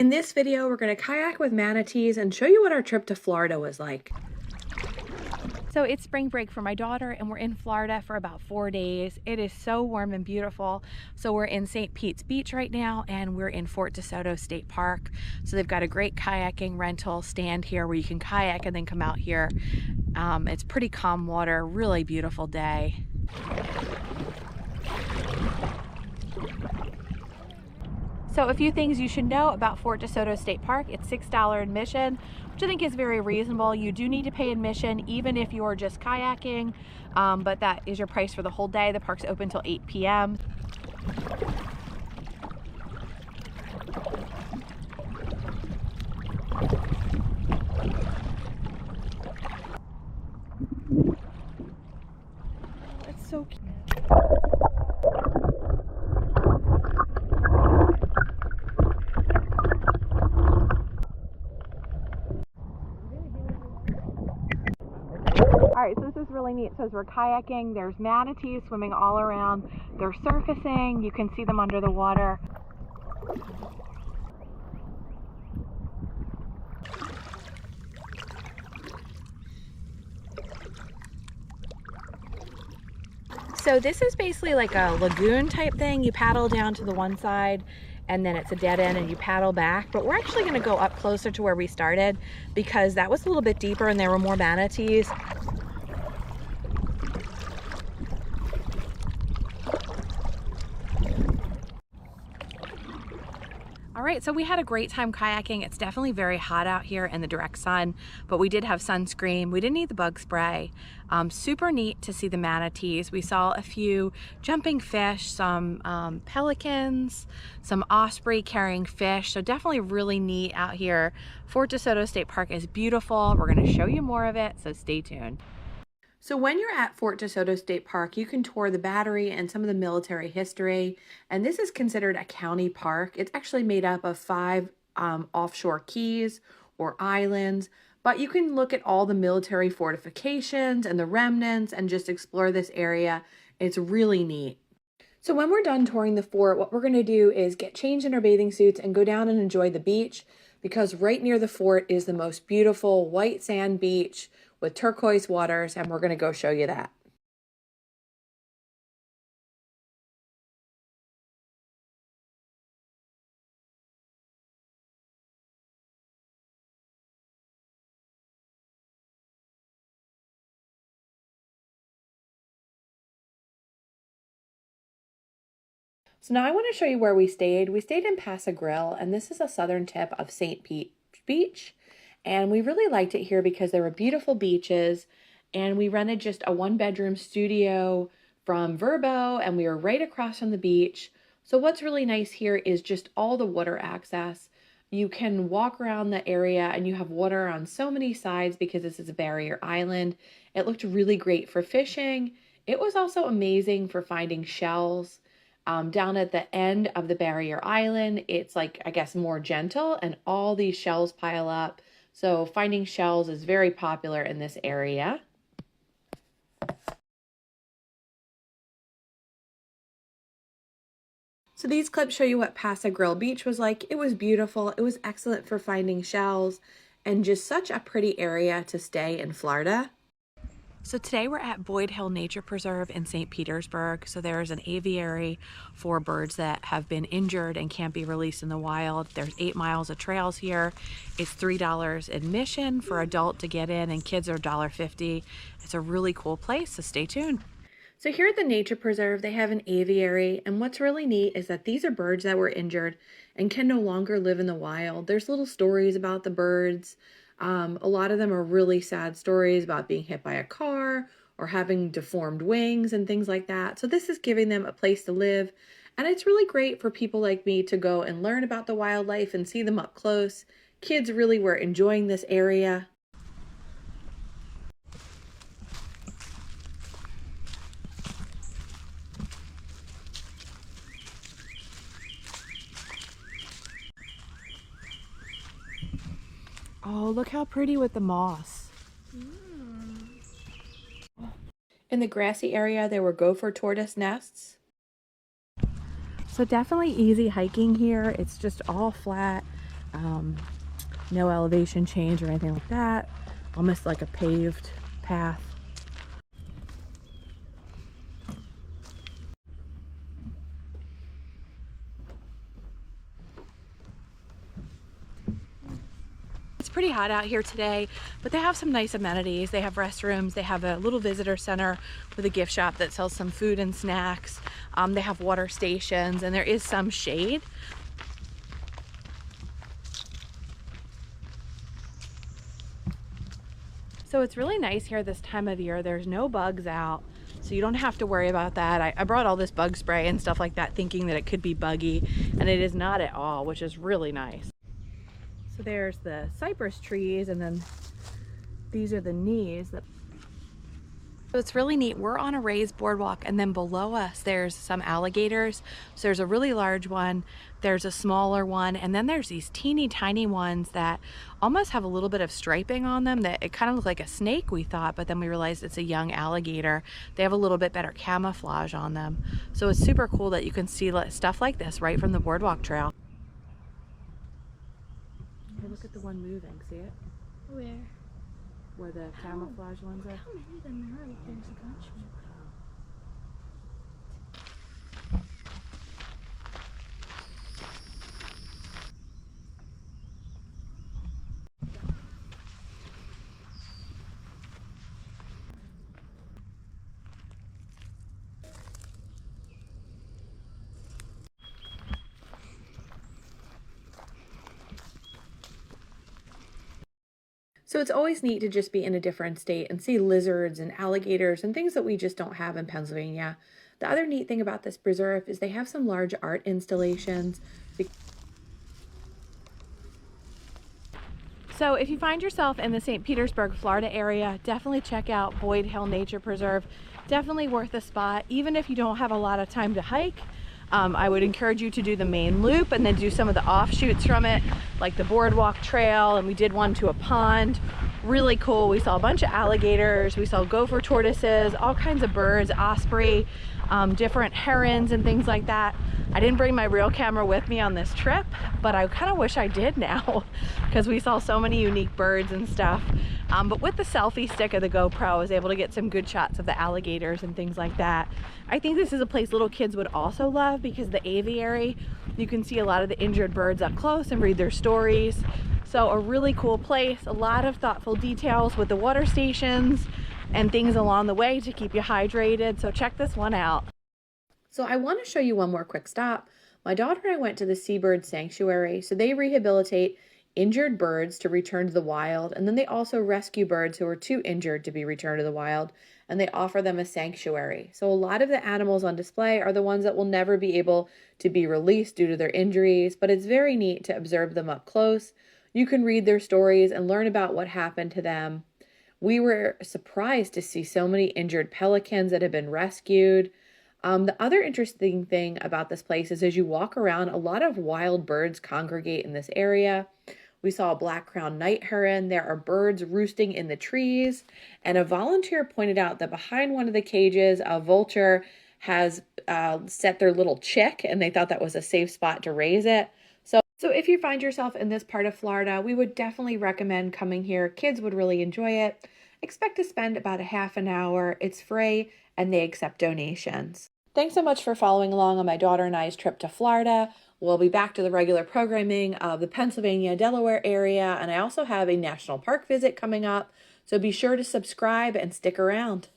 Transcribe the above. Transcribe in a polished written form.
In this video, we're going to kayak with manatees and show you what our trip to Florida was like. So it's spring break for my daughter and we're in Florida for about 4 days. It is so warm and beautiful. So we're in St. Pete's Beach right now and we're in Fort Desoto State Park. So they've got a great kayaking rental stand here where you can kayak and then come out here. It's pretty calm water, really beautiful day. So a few things you should know about Fort Desoto State Park. It's $6 admission, which I think is very reasonable. You do need to pay admission even if you're just kayaking, but that is your price for the whole day. The park's open till 8 p.m. It's so cute. All right, so this is really neat. So as we're kayaking, there's manatees swimming all around. They're surfacing. You can see them under the water. So this is basically like a lagoon type thing. You paddle down to the one side and then it's a dead end and you paddle back. But we're actually gonna go up closer to where we started because that was a little bit deeper and there were more manatees. All right, so we had a great time kayaking. It's definitely very hot out here in the direct sun, but we did have sunscreen. We didn't need the bug spray. Super neat to see the manatees. We saw a few jumping fish, some pelicans, some osprey carrying fish. So definitely really neat out here. Fort Desoto State Park is beautiful. We're gonna show you more of it, so stay tuned. So when you're at Fort Desoto State Park, you can tour the battery and some of the military history. And this is considered a county park. It's actually made up of 5 offshore keys or islands. But you can look at all the military fortifications and the remnants and just explore this area. It's really neat. So when we're done touring the fort, what we're going to do is get changed in our bathing suits and go down and enjoy the beach, because right near the fort is the most beautiful white sand beach with turquoise waters, and we're going to go show you that. So now I want to show you where we stayed. We stayed in Pass A Grille, and this is a southern tip of St. Pete Beach. And we really liked it here because there were beautiful beaches, and we rented just a 1-bedroom studio from Verbo, and we were right across from the beach. So what's really nice here is just all the water access. You can walk around the area and you have water on so many sides because this is a barrier island. It looked really great for fishing. It was also amazing for finding shells. Down at the end of the barrier island, it's like, I guess, more gentle and all these shells pile up. So finding shells is very popular in this area. So these clips show you what Pass A Grille Beach was like. It was beautiful. It was excellent for finding shells and just such a pretty area to stay in Florida. So today we're at Boyd Hill Nature Preserve in St. Petersburg. So there's an aviary for birds that have been injured and can't be released in the wild. There's 8 miles of trails here. It's $3 admission for adult to get in, and kids are $1.50. It's a really cool place, so stay tuned. So here at the Nature Preserve, they have an aviary, and what's really neat is that these are birds that were injured and can no longer live in the wild. There's little stories about the birds. A lot of them are really sad stories about being hit by a car or having deformed wings and things like that. So this is giving them a place to live. And it's really great for people like me to go and learn about the wildlife and see them up close. Kids really were enjoying this area. Oh, look how pretty with the moss. In the grassy area, there were gopher tortoise nests. So definitely easy hiking here. It's just all flat. No elevation change or anything like that. Almost like a paved path. It's pretty hot out here today, but they have some nice amenities. They have restrooms, they have a little visitor center with a gift shop that sells some food and snacks. They have water stations, and there is some shade. So it's really nice here this time of year. There's no bugs out, so you don't have to worry about that. I brought all this bug spray and stuff like that thinking that it could be buggy, and it is not at all, which is really nice. So there's the cypress trees, and then these are the knees. So it's really neat. We're on a raised boardwalk, and then below us there's some alligators. So there's a really large one, there's a smaller one, and then there's these teeny tiny ones that almost have a little bit of striping on them. That it kind of looked like a snake, we thought, but then we realized it's a young alligator. They have a little bit better camouflage on them. So it's super cool that you can see stuff like this right from the boardwalk trail. Hey, look at the one moving, see it? Where? Where the camouflage ones are? How many of them are right? There's a bunch more. So it's always neat to just be in a different state and see lizards and alligators and things that we just don't have in Pennsylvania. The other neat thing about this preserve is they have some large art installations. So if you find yourself in the St. Petersburg, Florida area, definitely check out Boyd Hill Nature Preserve. Definitely worth a spot, even if you don't have a lot of time to hike. I would encourage you to do the main loop and then do some of the offshoots from it, like the boardwalk trail, and we did one to a pond. Really cool. We saw a bunch of alligators, we saw gopher tortoises, all kinds of birds, osprey, different herons and things like that. I didn't bring my real camera with me on this trip, but I kind of wish I did now because we saw so many unique birds and stuff. But with the selfie stick of the GoPro, I was able to get some good shots of the alligators and things like that. I think this is a place little kids would also love because the aviary, you can see a lot of the injured birds up close and read their stories. So a really cool place, a lot of thoughtful details with the water stations and things along the way to keep you hydrated. So check this one out. So I want to show you one more quick stop. My daughter and I went to the Seabird Sanctuary. So they rehabilitate injured birds to return to the wild, and then they also rescue birds who are too injured to be returned to the wild, and they offer them a sanctuary. So a lot of the animals on display are the ones that will never be able to be released due to their injuries, but it's very neat to observe them up close. You can read their stories and learn about what happened to them. We were surprised to see so many injured pelicans that have been rescued. The other interesting thing about this place is as you walk around, a lot of wild birds congregate in this area. We saw a black-crowned night heron. There are birds roosting in the trees. And a volunteer pointed out that behind one of the cages, a vulture has set their little chick, and they thought that was a safe spot to raise it. So if you find yourself in this part of Florida, we would definitely recommend coming here. Kids would really enjoy it. Expect to spend about a half an hour. It's free, and they accept donations. Thanks so much for following along on my daughter and I's trip to Florida. We'll be back to the regular programming of the Pennsylvania, Delaware area, and I also have a national park visit coming up, so be sure to subscribe and stick around.